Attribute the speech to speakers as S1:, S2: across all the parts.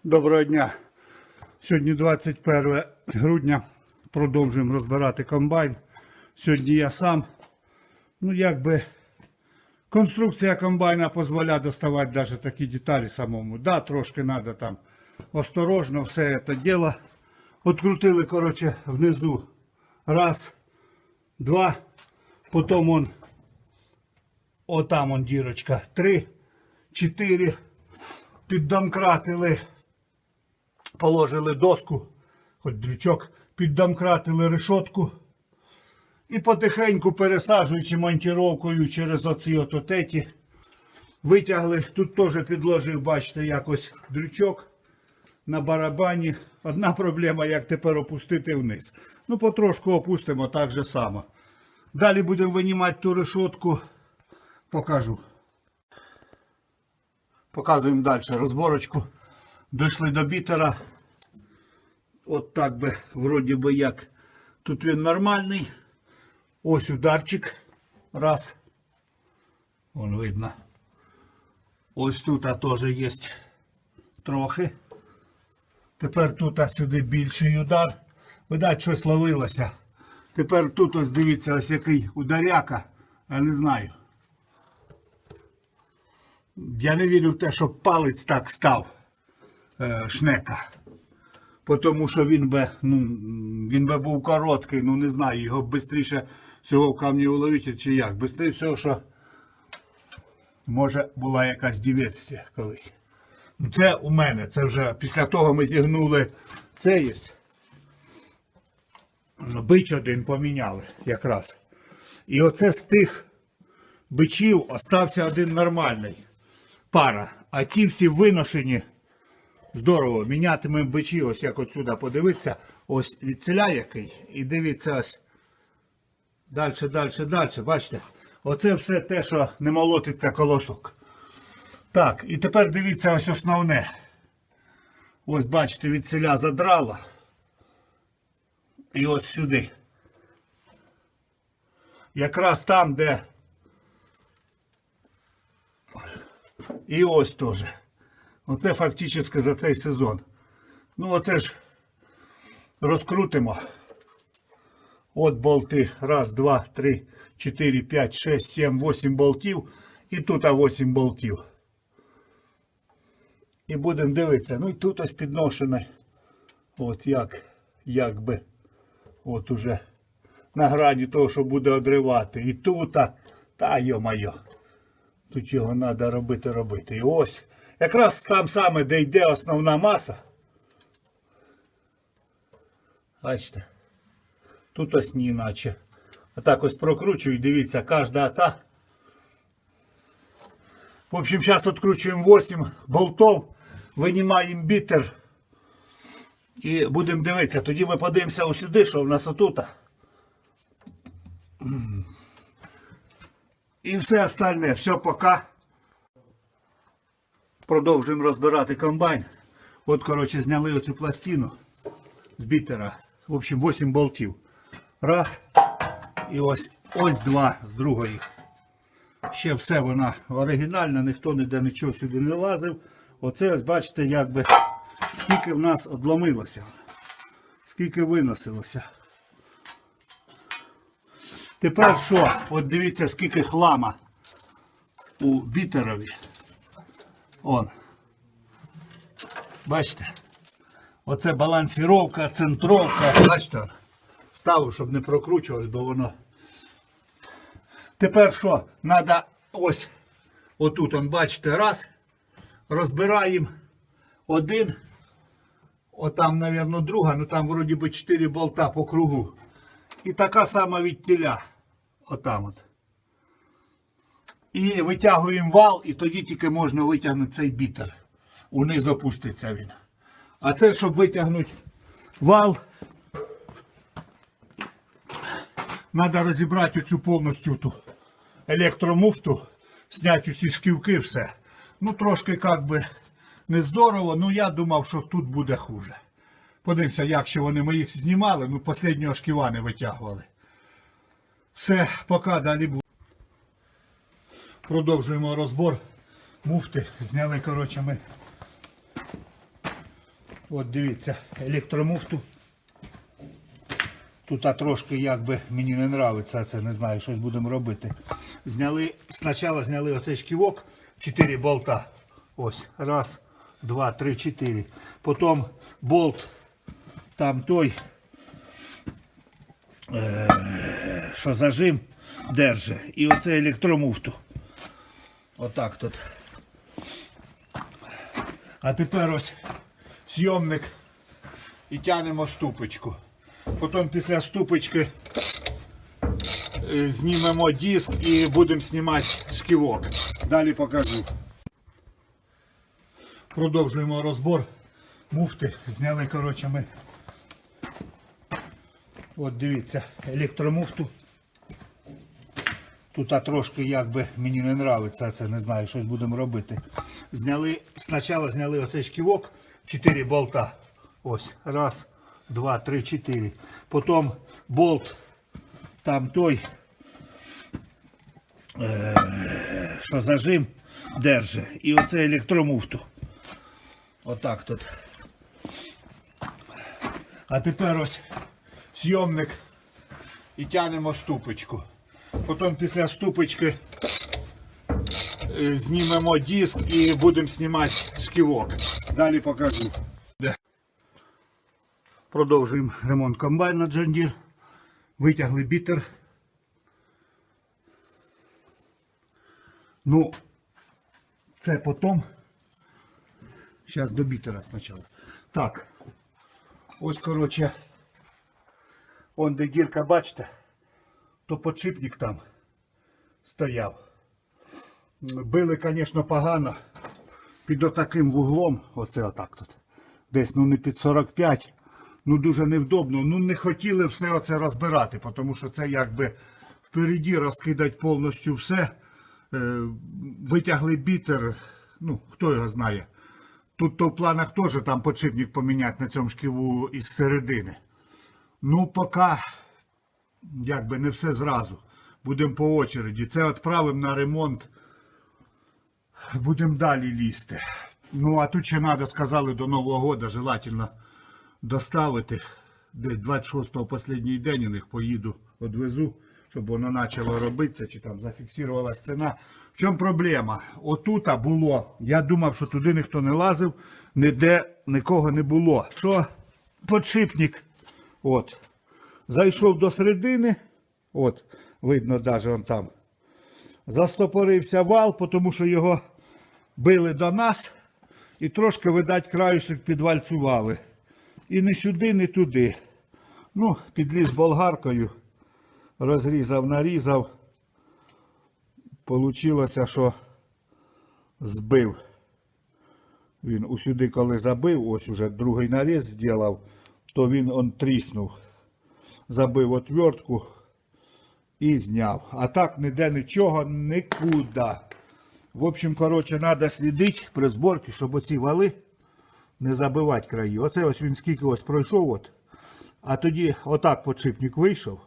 S1: Доброго дня. Сьогодні 21 грудня. Продовжуємо розбирати комбайн. Сьогодні я сам. Конструкція комбайна дозволяє доставати навіть такі деталі самому. Да, трошки треба там осторожно все це діло. Открутили, коротше, внизу. Раз, два. Потім отам дірочка. 3, 4. Піддомкратили. Положили доску, хоч дрючок, піддомкратили решетку і потихеньку пересаджуючи монтировкою через оці отеті, витягли. Тут теж підложив, бачите, якось дрючок на барабані. Одна проблема, як тепер опустити вниз. Ну, потрошку опустимо так же само. Далі будемо винімати ту решетку. Покажу. Показуємо далі розборочку. Дійшли до бітера. От так би, вроді би як. Тут він нормальний. Ось ударчик. Раз. Вон видно. Ось тут теж є трохи. Тепер тут сюди більший удар. Видать, щось ловилося. Тепер тут ось дивіться, ось який ударяка. Я не знаю. Я не вірю в те, щоб палець так став. Шнека. Тому що він би був короткий, ну не знаю, його швидше всього в камні уловити чи як. Бистріше всього, що може була якась диверсія колись. Ну це у мене, це вже після того ми зігнули це є. Бич один поміняли якраз. І оце з тих бичів остався один нормальний. Пара. А ті всі виношені. Здорово, мінятимемо бичі, ось як отсюди подивитися, ось відціля який, і дивіться ось, далі, бачите, оце все те, що не молотиться колосок. Так, і тепер дивіться ось основне, ось бачите, відціля задрало, і ось сюди, якраз там, де, і ось теж. Оце фактично за цей сезон. Ну оце ж розкрутимо. От болти. Раз, два, три, 4, 5, 6, 7, 8 болтів. І тут 8 болтів. І будемо дивитися. Ну і тут ось підношене. От якби. От уже на грані того, що буде одривати. І тут, та йо-майо. Тут його треба робити. І ось. Якраз там саме, де йде основна маса. Бачите. Тут ось не іначе. Отак ось прокручую, дивіться, кожна ата. В общем, зараз відкручуємо 8 болтів, винімаємо бітер. І будемо дивитися. Тоді ми подивимося ось сюди, що в нас отут. І все остальне. Все, пока. Продовжуємо розбирати комбайн. От, коротше, зняли оцю пластину з бітера. В общем, 8 болтів. Раз. І ось 2 з другої. Ще все вона оригінальна, ніхто ніде нічого сюди не лазив. Оце ось, бачите, якби скільки в нас одломилося. Скільки виносилося. Тепер що? От дивіться, скільки хлама у бітерові. Он. Бачите? Оце балансировка, центровка. Бачите? Ставив, щоб не прокручувалось, бо воно. Тепер що? Треба ось. Отут, он, бачите, раз. Розбираємо один. Отам, мабуть, друга. Ну там вроді би 4 болта по кругу. І така сама відтіля. Отам от. І витягуємо вал, і тоді тільки можна витягнути цей бітер. Униз опуститься він. А це, щоб витягнути вал, треба розібрати оцю повністю ту електромуфту, зняти усі шківки, все. Ну, трошки, як би, не здорово, але я думав, що тут буде хуже. Подивимося, як ще ми їх знімали, ну, останнього шківа не витягували. Все, поки, далі буде. Продовжуємо розбор муфти. Зняли, коротше, ми От дивіться, електромуфту. Тут трошки якби мені не подобається це, не знаю, щось будемо робити. Спочатку зняли оцей шківок, 4 болта. Ось, раз, два, три, 4. Потім болт там той, що зажим держить. І оце електромуфту. Отак тут. А тепер ось зйомник і тягнемо ступочку. Потім після ступочки знімемо диск і будемо знімати шківок. Далі покажу. Продовжуємо розбор муфти. Зняли, коротше, ми. От дивіться, електромуфту. Тут трошки якби мені не подобається це, не знаю, щось будемо робити. Спочатку зняли оцей шківок, 4 болта. Ось, раз, два, три, 4. Потім болт там той, що зажим держить. І оце електромуфту. Отак тут. А тепер ось зйомник і тягнемо ступочку. Потім після ступочки знімемо диск і будемо знімати шківок. Далі покажу. Продовжуємо ремонт комбайна John Deere. Витягли бітер. Ну, це потім. Зараз до бітера спочатку. Так. Ось, коротше, он де дірка, бачите, то подшипник там стояв. Били, звісно, погано. Під отаким вуглом, оце отак тут. Десь, ну не під 45. Ну дуже невдобно. Ну не хотіли все оце розбирати, тому що це якби впереді розкидати повністю все. Витягли бітер, ну хто його знає. Тут то в планах теж там подшипник поміняти на цьому шківу із середини. Ну поки якби не все зразу. Будемо по очереді. Це відправимо на ремонт. Будемо далі лізти. Ну а тут ще треба, сказали, до Нового року желательно доставити. Десь 26-го останній день у них поїду, відвезу, щоб воно почало робитися, чи там зафіксувалася ціна. В чому проблема? Отут було, я думав, що туди ніхто не лазив, ніде нікого не було. Що подшипник, от, зайшов до середини, от, видно навіть он там, застопорився вал, тому що його били до нас і трошки, видать, краюшек підвальцювали. І не сюди, не туди. Ну, підліз болгаркою, розрізав, нарізав. Получилося, що збив. Він усюди, коли забив, ось уже другий наріз зробив, то він тріснув. Забив отвертку і зняв. А так ніде нічого, нікуди. В общем, коротше, треба слідити при зборці, щоб оці вали не забивати краї. Оце ось він скільки ось пройшов, от. А тоді отак подшипник вийшов.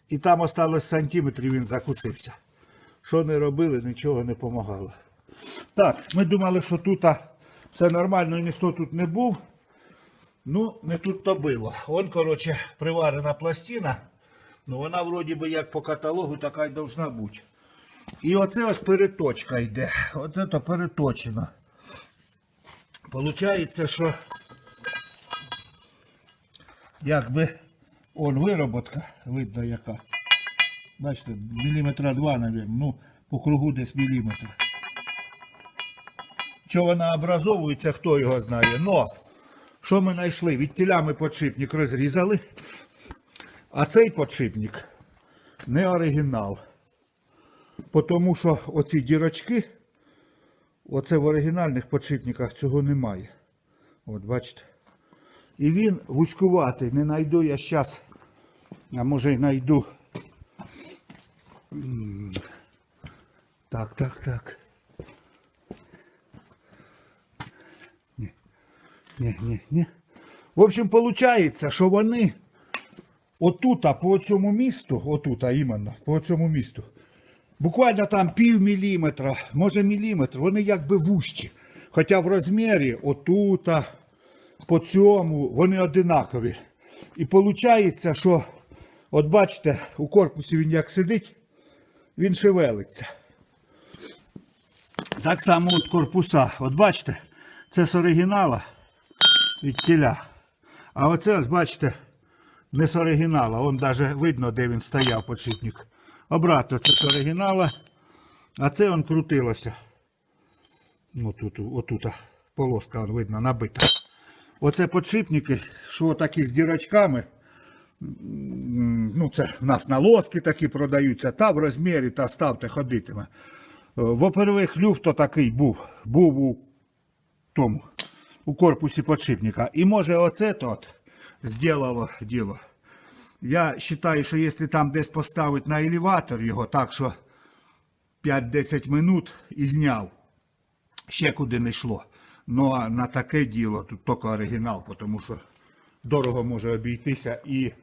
S1: І там осталось сантиметрів, він закусився. Що не робили, нічого не допомагало. Так, ми думали, що тут все нормально і ніхто тут не був. Ну, не тут то було. Вон, коротше, приварена пластина. Ну, вона вроді би як по каталогу така й должна бути. І оце ось переточка йде. Оце то переточено. Получається, що якби он вироботка, видно яка. Бачите, міліметра 2, мабуть, ну по кругу десь міліметр. Що вона образовується, хто його знає. Но, що ми знайшли? Відтіля ми подшипник розрізали, а цей подшипник не оригінал. Тому що оці дірочки, оце в оригінальних подшипниках цього немає. От бачите. І він вузькуватий. Не знайду я зараз, а може й знайду. Так. Ні. В общем, виходить, що вони отут, по цьому місту, отут, іменно, по цьому місту, буквально там пів міліметра, може міліметр, вони якби вужчі. Хоча в розмірі отут, по цьому вони одинакові. І виходить, що, от бачите, у корпусі він як сидить, він шевелиться. Так само от корпуса. От бачите, це з оригінала від тіля. А оце, ось бачите, не з оригінала. Вон навіть видно, де він стояв, подшипник. Обратно це з оригінала. А це он крутилося. Отут полоска видно набита. Оце подшипники, що такі з дірочками. Ну, це в нас на лоски такі продаються. Та в розмірі, та ставте, ходитиме. Во-первых, люфт такий був у корпусі подшипника. І може оце тут зробило діло. Я вважаю, що якщо там десь поставити на елеватор його, так що 5-10 минут і зняв, ще куди не йшло. Ну а на таке діло тут тільки оригінал, тому що дорого може обійтися і в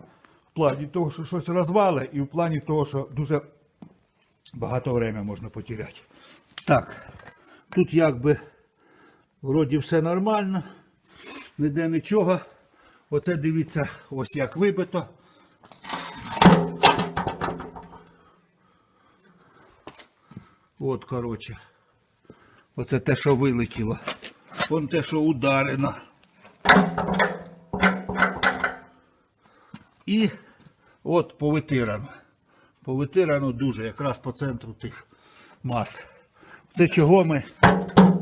S1: плані того, що щось розвали, і в плані того, що дуже багато времени можна потеряти. Так, тут якби вроді все нормально, ніде нічого. Оце дивіться, ось як вибито. От, коротше, оце те, що вилетіло. Вон те, що ударено. І от повитирано. Повитирано дуже, якраз по центру тих мас. Це чого ми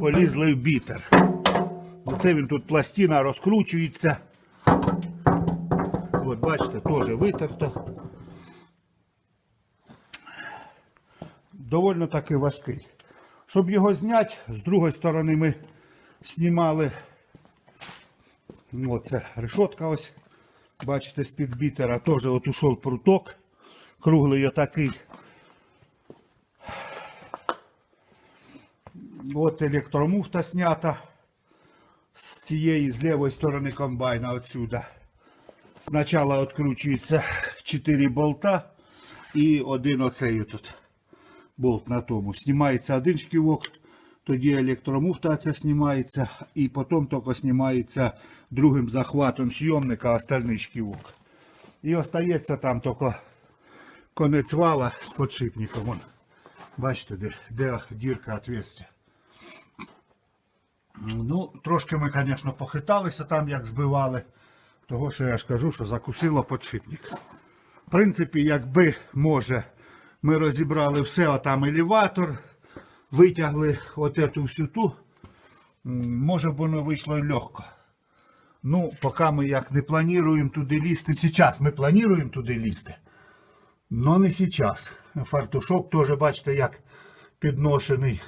S1: полізли в бітер. Оце він тут пластина розкручується. От бачите, теж витерто. Довольно таки важкий. Щоб його зняти, з другої сторони ми знімали. Оце решетка ось. Бачите, з-під бітера теж от ушов пруток. Круглий отакий. От електромуфта снята з цієї, з лівої сторони комбайна отсюда. Спочатку відкручується 4 болта і один оцей тут болт на тому. Знімається один шківок, тоді електромуфта ця знімається і потім тільки знімається другим захватом зйомника остальний шківок. І остається там тільки конець вала з подшипником. Вон. Бачите, де дірка отверстия. Ну, трошки ми, звісно, похиталися там, як збивали. Того, що я ж кажу, що закусило подшипник. В принципі, якби, може, ми розібрали все, отам елеватор, витягли отету всю ту, може б воно вийшло і легко. Ну, поки ми як не плануємо туди лізти, зараз ми плануємо туди лізти, але не зараз. Фартушок теж, бачите, як підношений,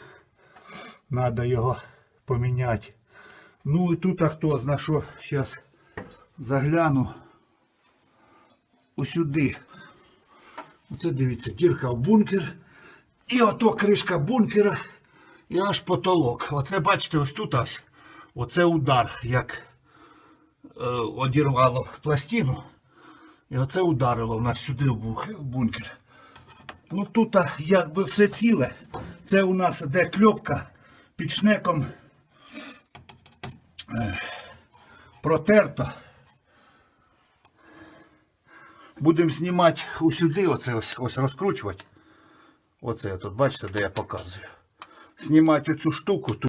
S1: треба його поміняти. Ну і тут, а хто знає що, зараз загляну усюди. Оце дивіться, дірка в бункер. І ото кришка бункера. І аж потолок. Оце бачите, ось тут ось. Оце удар, як одірвало пластину. І оце ударило в нас сюди в бункер. Ну тут якби все ціле. Це у нас де кльопка під шнеком протерто. Будемо знімати усюди, оце ось розкручувати. Оце тут, бачите, де я показую. Знімати оцю штуку.